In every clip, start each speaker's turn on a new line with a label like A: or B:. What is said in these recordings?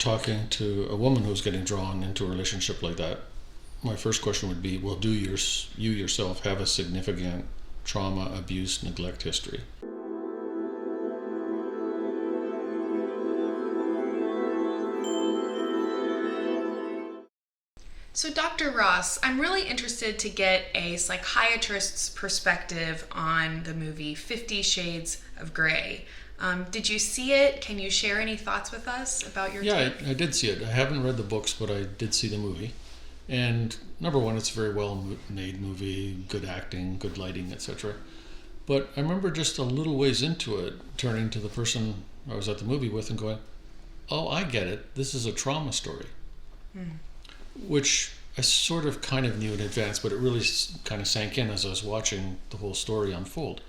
A: talking to a woman who's getting drawn into a relationship like that, my first question would be, well, do you yourself have a significant trauma, abuse, neglect history?
B: So, Dr. Ross, I'm really interested to get a psychiatrist's perspective on the movie 50 Shades of Grey. Did you see it? Can you share any thoughts with us about your take?
A: I did see it. I haven't read the books, but I did see the movie. And number one, it's a very well made movie, good acting, good lighting, etc. But I remember just a little ways into it, turning to the person I was at the movie with and going, oh, I get it. This is a trauma story. Which I sort of kind of knew in advance, but it really kind of sank in as I was watching the whole story unfold,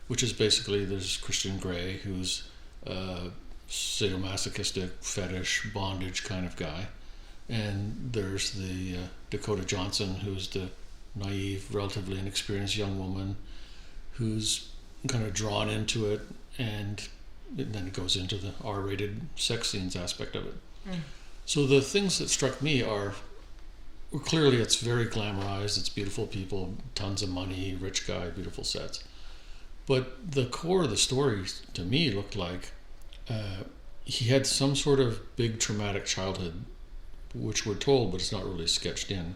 A: which is basically there's Christian Grey, who's a sadomasochistic, fetish, bondage kind of guy, and there's the Dakota Johnson, who's the naive, relatively inexperienced young woman who's kind of drawn into it, and then it goes into the R-rated sex scenes aspect of it. So the things that struck me are, well, clearly it's very glamorized, it's beautiful people, tons of money, rich guy, beautiful sets. But the core of the story to me looked like he had some sort of big traumatic childhood, which we're told, but it's not really sketched in,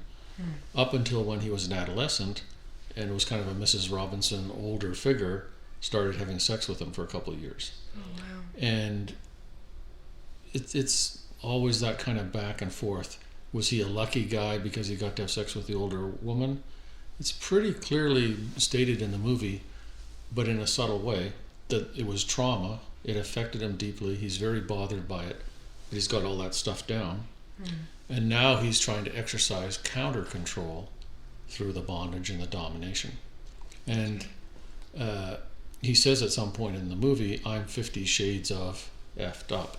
A: up until when he was an adolescent and was kind of a Mrs. Robinson older figure, started having sex with him for a couple of years.
B: Oh, wow.
A: And it's always that kind of back and forth. Was he a lucky guy because he got to have sex with the older woman? It's pretty clearly stated in the movie, but in a subtle way, that it was trauma. It affected him deeply. He's very bothered by it. But he's got all that stuff down. And now he's trying to exercise counter control through the bondage and the domination. And he says at some point in the movie, I'm 50 shades of effed up.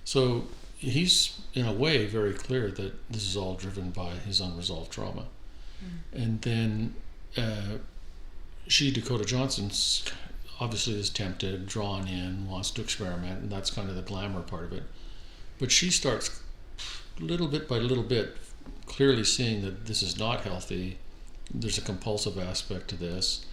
A: So he's, in a way, very clear that this is all driven by his unresolved trauma. And then Dakota Johnson, obviously is tempted, drawn in, wants to experiment, and that's kind of the glamour part of it. But she starts, little bit by little bit, clearly seeing that this is not healthy. There's a compulsive aspect to this.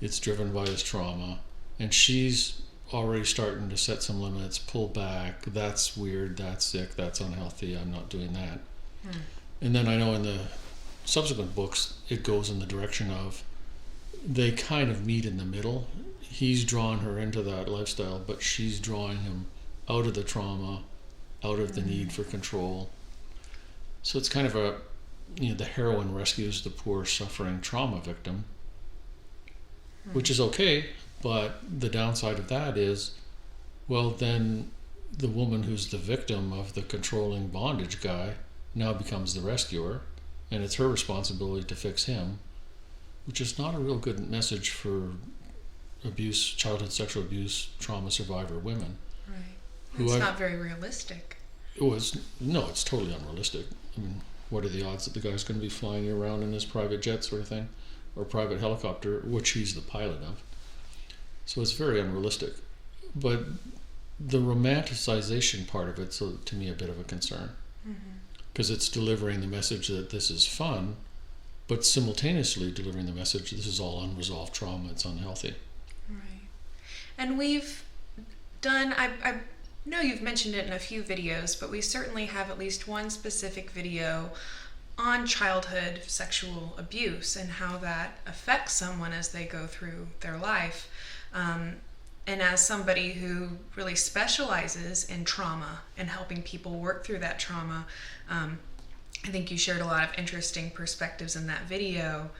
A: It's driven by his trauma. And she's already starting to set some limits, pull back. That's weird, that's sick, that's unhealthy, I'm not doing that. And then I know in the subsequent books, it goes in the direction of they kind of meet in the middle. He's drawn her into that lifestyle, but she's drawing him out of the trauma, out of the need for control. So it's kind of the heroine rescues the poor suffering trauma victim, which is okay, but the downside of that is, well, then the woman who's the victim of the controlling bondage guy now becomes the rescuer, and it's her responsibility to fix him, which is not a real good message for abuse, childhood sexual abuse, trauma survivor women.
B: Right. It's not very realistic.
A: It's totally unrealistic. I mean, what are the odds that the guy's going to be flying around in his private jet sort of thing, or private helicopter, which he's the pilot of? So it's very unrealistic. But the romanticization part of it's, to me, a bit of a concern. Because it's delivering the message that this is fun, but simultaneously delivering the message this is all unresolved trauma, it's unhealthy.
B: Right. And we've done, I know you've mentioned it in a few videos, but we certainly have at least one specific video on childhood sexual abuse and how that affects someone as they go through their life. And as somebody who really specializes in trauma and helping people work through that trauma, I think you shared a lot of interesting perspectives in that video.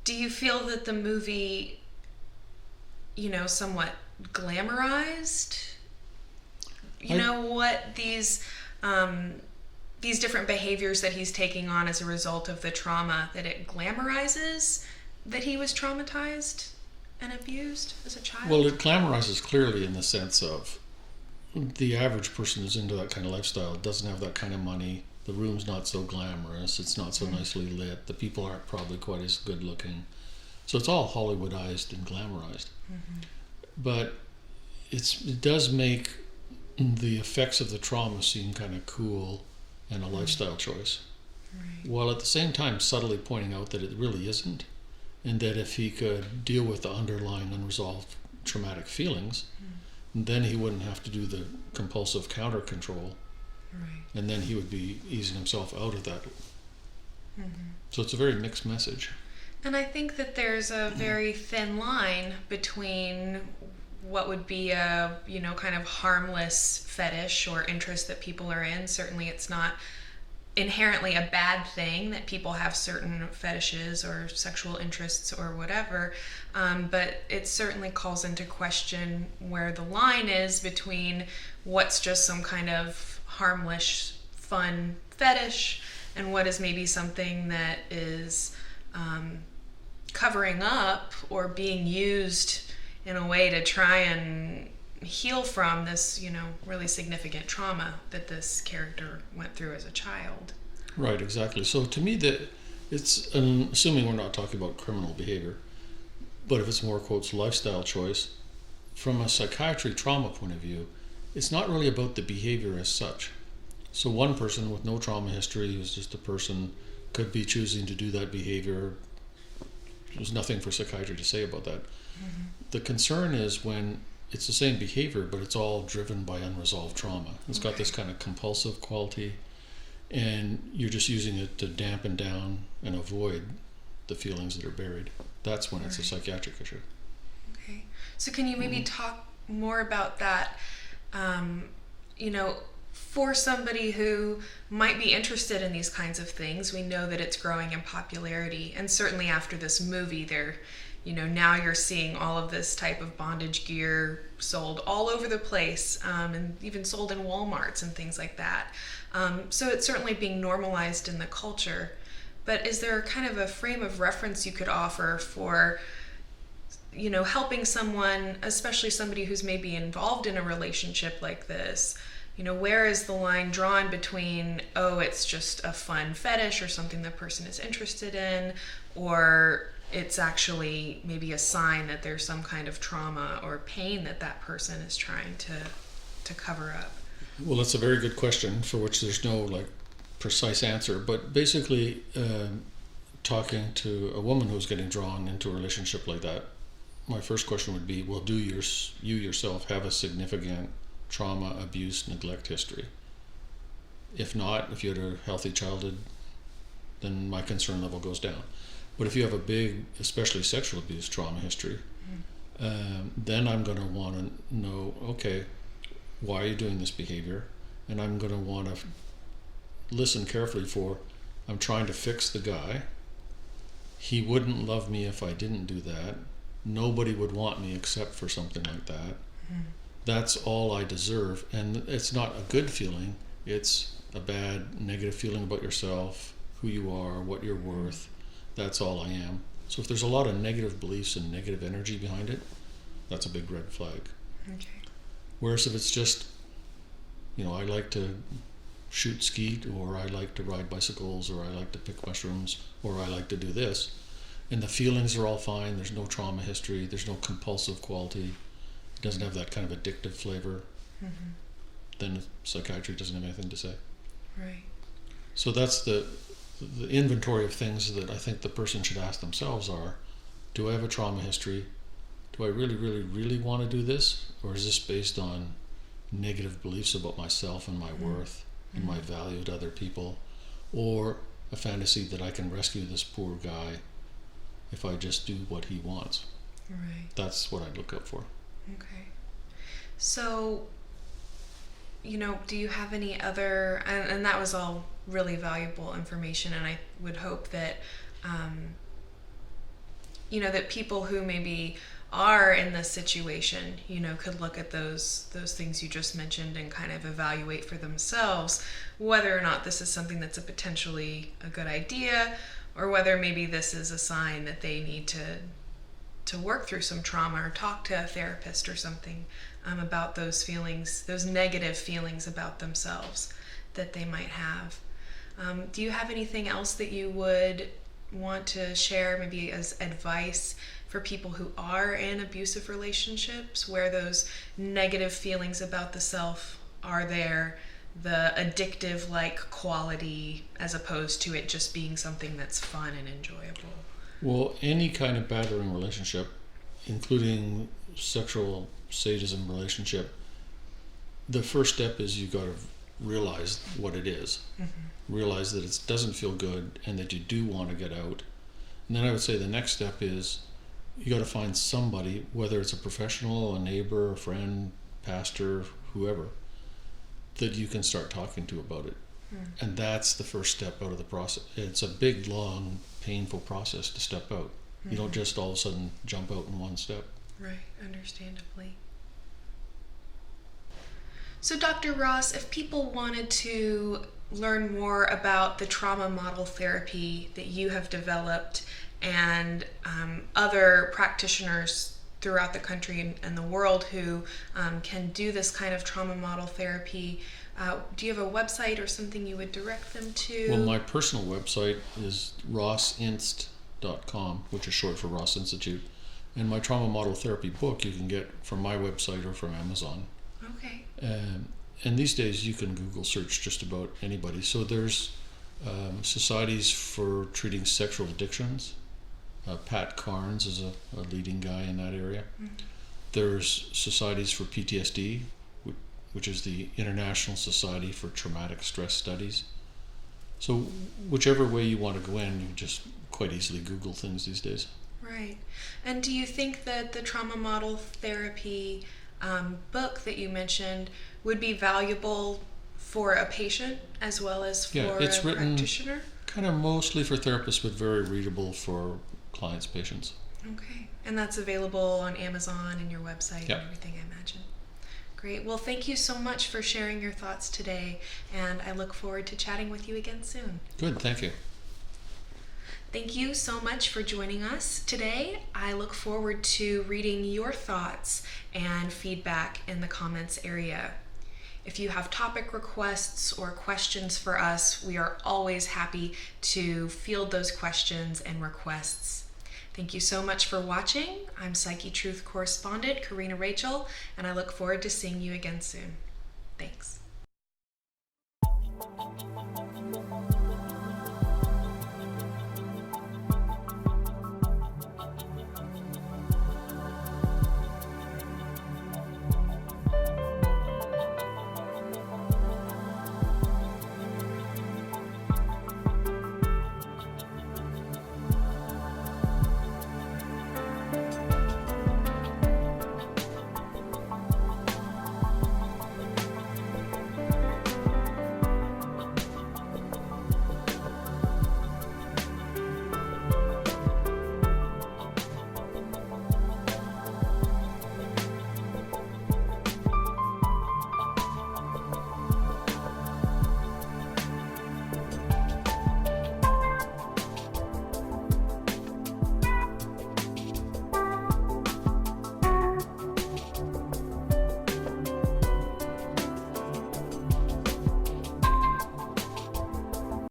B: Do you feel that the movie, somewhat glamorized, what these different behaviors that he's taking on as a result of the trauma, that it glamorizes that he was traumatized and abused as a child?
A: Well, it glamorizes clearly in the sense of the average person who's into that kind of lifestyle doesn't have that kind of money. The room's not so glamorous. It's not so nicely lit. The people aren't probably quite as good looking. So it's all Hollywoodized and glamorized. But it does make the effects of the trauma seem kind of cool and a lifestyle choice,
B: Right.
A: while at the same time subtly pointing out that it really isn't, and that if he could deal with the underlying unresolved traumatic feelings, then he wouldn't have to do the compulsive counter control,
B: Right.
A: and then he would be easing himself out of that.
B: Mm-hmm.
A: So it's a very mixed message.
B: And I think that there's a very thin line between what would be a, kind of harmless fetish or interest that people are in. Certainly it's not inherently a bad thing that people have certain fetishes or sexual interests or whatever, but it certainly calls into question where the line is between what's just some kind of harmless, fun fetish and what is maybe something that is covering up or being used in a way to try and heal from this, really significant trauma that this character went through as a child.
A: Right, exactly. So to me, that it's assuming we're not talking about criminal behavior, but if it's more quotes lifestyle choice, from a psychiatry trauma point of view, it's not really about the behavior as such. So one person with no trauma history, who's just a person, could be choosing to do that behavior. There's nothing for psychiatry to say about that.
B: Mm-hmm.
A: The concern is when it's the same behavior, but it's all driven by unresolved trauma. It's got this kind of compulsive quality, and you're just using it to dampen down and avoid the feelings that are buried. That's when it's a psychiatric issue.
B: Okay. So can you maybe talk more about that, for somebody who might be interested in these kinds of things? We know that it's growing in popularity, and certainly after this movie, now you're seeing all of this type of bondage gear sold all over the place, and even sold in Walmarts and things like that. So it's certainly being normalized in the culture. But is there kind of a frame of reference you could offer for, helping someone, especially somebody who's maybe involved in a relationship like this? Where is the line drawn between, it's just a fun fetish or something the person is interested in, or it's actually maybe a sign that there's some kind of trauma or pain that person is trying to cover up?
A: Well, that's a very good question for which there's no precise answer. But basically, talking to a woman who's getting drawn into a relationship like that, my first question would be, well, do you yourself have a significant trauma, abuse, neglect history? If not, if you had a healthy childhood, then my concern level goes down. But if you have a big, especially sexual abuse trauma history, then I'm going to want to know, okay, why are you doing this behavior? And I'm going to want to listen carefully for, I'm trying to fix the guy. He wouldn't love me if I didn't do that. Nobody would want me except for something like that. That's all I deserve. And it's not a good feeling. It's a bad, negative feeling about yourself, who you are, what you're worth. That's all I am. So if there's a lot of negative beliefs and negative energy behind it, that's a big red flag.
B: Okay.
A: Whereas if it's just, I like to shoot skeet, or I like to ride bicycles, or I like to pick mushrooms, or I like to do this, and the feelings are all fine, there's no trauma history, there's no compulsive quality, it doesn't have that kind of addictive flavor, then psychiatry doesn't have anything to say.
B: Right.
A: So that's the inventory of things that I think the person should ask themselves are, do I have a trauma history? Do I really, really, really want to do this? Or is this based on negative beliefs about myself and my worth and my value to other people? Or a fantasy that I can rescue this poor guy if I just do what he wants?
B: Right.
A: That's what I'd look out for.
B: Okay. So, do you have any other, and that was all really valuable information, and I would hope that, that people who maybe are in this situation, could look at those things you just mentioned and kind of evaluate for themselves whether or not this is something that's potentially a good idea, or whether maybe this is a sign that they need to work through some trauma or talk to a therapist or something about those feelings, those negative feelings about themselves that they might have. Do you have anything else that you would want to share, maybe as advice for people who are in abusive relationships where those negative feelings about the self are there the addictive like quality as opposed to it just being something that's fun and enjoyable?
A: Well, any kind of battering relationship, including sexual sadism relationship, the first step is you got to realize what it is. Realize that it doesn't feel good and that you do want to get out. And then I would say the next step is you got to find somebody, whether it's a professional, a neighbor, a friend, pastor, whoever, that you can start talking to about it. And that's the first step out of the process. It's a big, long, painful process to step out. You don't just all of a sudden jump out in one step.
B: Right, understandably. So Dr. Ross, if people wanted to learn more about the trauma model therapy that you have developed and other practitioners throughout the country and the world who can do this kind of trauma model therapy, do you have a website or something you would direct them to?
A: Well, my personal website is rossinst.com, which is short for Ross Institute. And my trauma model therapy book you can get from my website or from Amazon.
B: Okay.
A: And these days you can Google search just about anybody. So there's societies for treating sexual addictions. Pat Carnes is a leading guy in that area. There's societies for PTSD, which is the International Society for Traumatic Stress Studies. So whichever way you want to go in, you can just quite easily Google things these days.
B: Right. And do you think that the trauma model therapy book that you mentioned would be valuable for a patient as well as for
A: it's
B: a
A: written
B: practitioner?
A: Kind of mostly for therapists, but very readable for clients, patients.
B: Okay. And that's available on Amazon and your website
A: Yep.
B: and everything, I imagine. Great. Well, thank you so much for sharing your thoughts today, and I look forward to chatting with you again soon.
A: Good, thank you.
B: Thank you so much for joining us today. I look forward to reading your thoughts and feedback in the comments area. If you have topic requests or questions for us, we are always happy to field those questions and requests. Thank you so much for watching. I'm Psyche Truth correspondent Karina Rachel, and I look forward to seeing you again soon. Thanks.